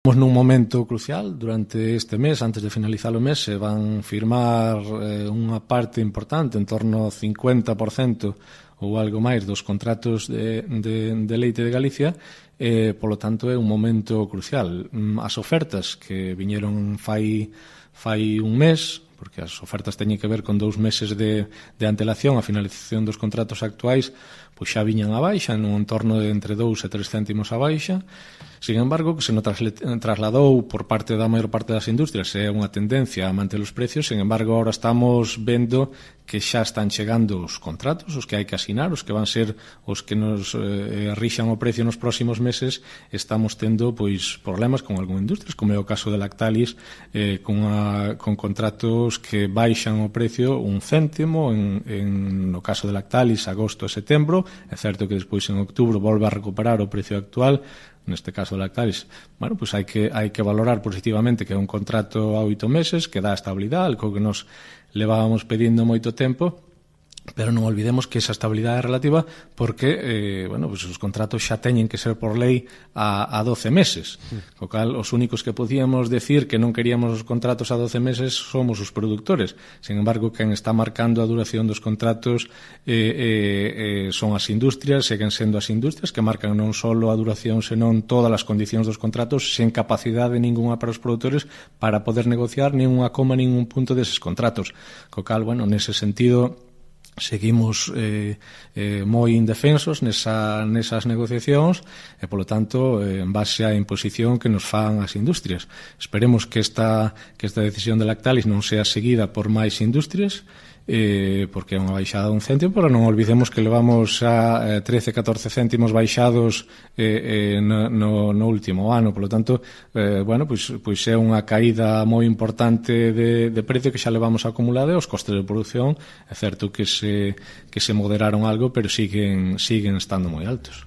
Estamos nun momento crucial durante este mes, antes de finalizar o mes, se van firmar unha parte importante, en torno ao 50% ou algo máis dos contratos de leite de Galicia, polo tanto é un momento crucial. As ofertas que viñeron fai un mes, porque as ofertas teñen que ver con 2 meses de antelación, a finalización dos contratos actuais, pois xa viñan a baixa, nun entorno de entre 2 e 3 céntimos a baixa. Sin embargo, que se non trasladou por parte da maior parte das industrias, é unha tendencia a manter os precios. Sin embargo, agora estamos vendo que xa están chegando os contratos, os que hai que asinar, os que van ser os que nos rixan o precio nos próximos meses. Estamos tendo pois problemas con algunhas industrias, como é o caso de Lactalis, con contratos que baixan o precio 1 céntimo no caso de Lactalis, agosto e setembro. É certo que despois en outubro volve a recuperar o precio actual. Neste caso de Lactalis, bueno, pues hai que valorar positivamente que é un contrato a 8 meses, que dá estabilidade, algo que nos levábamos pedindo moito tempo, pero non olvidemos que esa estabilidade é relativa porque, bueno, pues os contratos xa teñen que ser por lei a 12 meses, co cal os únicos que podíamos decir que non queríamos os contratos a 12 meses somos os produtores. Sin embargo, quen está marcando a duración dos contratos son as industrias, seguen sendo as industrias que marcan non só a duración, senón todas as condicións dos contratos, sen capacidade ninguna para os produtores para poder negociar nin unha coma, nin un punto deses contratos. Co cal, bueno, nese sentido seguimos moi indefensos nesas negociacións e, polo tanto, en base á imposición que nos fan as industrias. Esperemos que esta decisión de Lactalis non sea seguida por máis industrias, porque é unha baixada de 1 céntimo, pero non olvidemos que levamos a 13-14 céntimos baixados no último ano. Por lo tanto, bueno, pois é unha caída moi importante de precio que xa levamos acumulada, e os costes de produción é certo que se moderaron algo, pero siguen estando moi altos.